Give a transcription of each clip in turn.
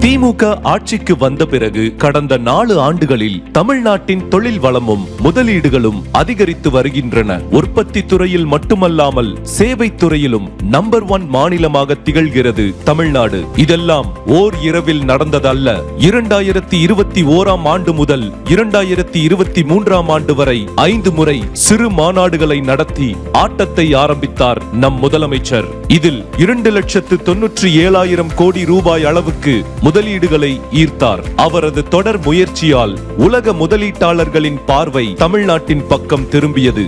திமுக ஆட்சிக்கு வந்த பிறகு கடந்த 4 ஆண்டுகளில் தமிழ்நாட்டின் தொழில் வளமும் முதலீடுகளும் அதிகரித்து வருகின்றன. உற்பத்தி துறையில் மட்டுமல்லாமல் சேவை துறையிலும் நம்பர் 1 மாநிலமாக திகழ்கிறது தமிழ்நாடு. இதெல்லாம் ஓர் இரவில் நடந்ததல்ல. 2021ஆம் ஆண்டு முதல் 2023ஆம் ஆண்டு வரை 5 முறை சிறு மாநாடுகளை நடத்தி ஆட்டத்தை ஆரம்பித்தார் நம் முதலமைச்சர். இதில் 2,97,000 கோடி ரூபாய் அளவுக்கு முதலீடுகளை ஈர்த்தார். அவரது தொடர் முயற்சியால் உலக முதலீட்டாளர்களின் பார்வை தமிழ்நாட்டின் பக்கம் திரும்பியது.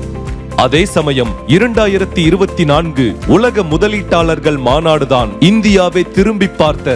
அதே சமயம் 2024 உலக முதலீட்டாளர்கள் மாநாடுதான் இந்தியாவை திரும்பி பார்த்த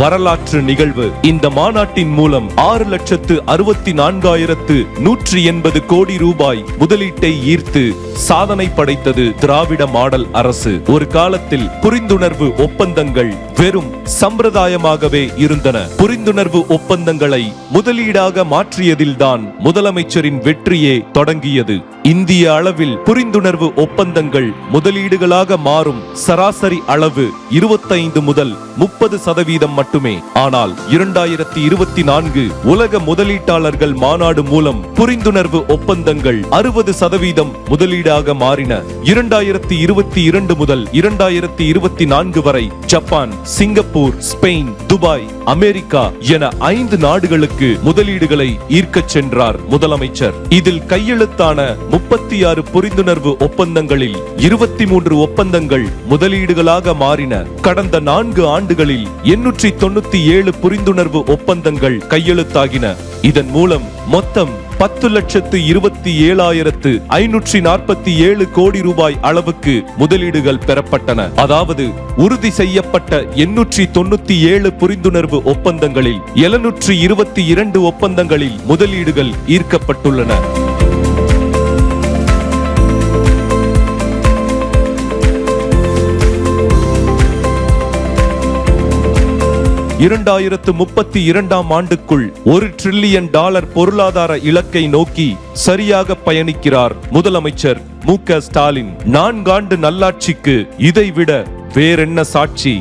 வரலாற்று நிகழ்வு. இந்த மாநாட்டின் மூலம் 6,64,180 கோடி ரூபாய் முதலீட்டை ஈர்த்து சாதனை படைத்தது திராவிட மாடல் அரசு. ஒரு காலத்தில் புரிந்துணர்வு ஒப்பந்தங்கள் வெறும் சம்பிரதாயமாகவே இருந்தன. புரிந்துணர்வு ஒப்பந்தங்களை முதலீடாக மாற்றியதில்தான் முதலமைச்சரின் வெற்றியே தொடங்கியது. இந்திய அளவில் புரிந்துணர்வு ஒப்பந்தங்கள் முதலீடுகளாக மாறும் சராசரி அளவு 25 முதல் 30% மட்டுமே. ஆனால் 2024 உலக முதலீட்டாளர்கள் மாநாடு மூலம் புரிந்துணர்வு ஒப்பந்தங்கள் 60% முதலீடாக மாறின. 2022 முதல் 2024 வரை Japan, Singapore, Spain, Dubai, America என 5 நாடுகளுக்கு முதலீடுகளை ஈர்க்கச் சென்றார் முதலமைச்சர். இதில் கையெழுத்தான 36 புரிந்துணர்வு ஒப்பந்தங்களில் 23 ஒப்பந்தங்கள் முதலீடுகளாக மாறின. கடந்த 4 ஆண்டுகளில் 897 புரிந்துணர்வு ஒப்பந்தங்கள் கையெழுத்தாகின. இதன் மூலம் மொத்தம் 10,27,547 கோடி ரூபாய் அளவுக்கு முதலீடுகள் பெறப்பட்டன. அதாவது உறுதி செய்யப்பட்ட 897 புரிந்துணர்வு ஒப்பந்தங்களில் 722 ஒப்பந்தங்களில் முதலீடுகள் ஈர்க்கப்பட்டுள்ளன. 2032ஆம் ஆண்டுக்குள் $1 டிரில்லியன் பொருளாதார இலக்கை நோக்கி சரியாக பயணிக்கிறார் முதலமைச்சர் மு.க. ஸ்டாலின். 4 ஆண்டு நல்லாட்சிக்கு இதைவிட வேறென்ன சாட்சி?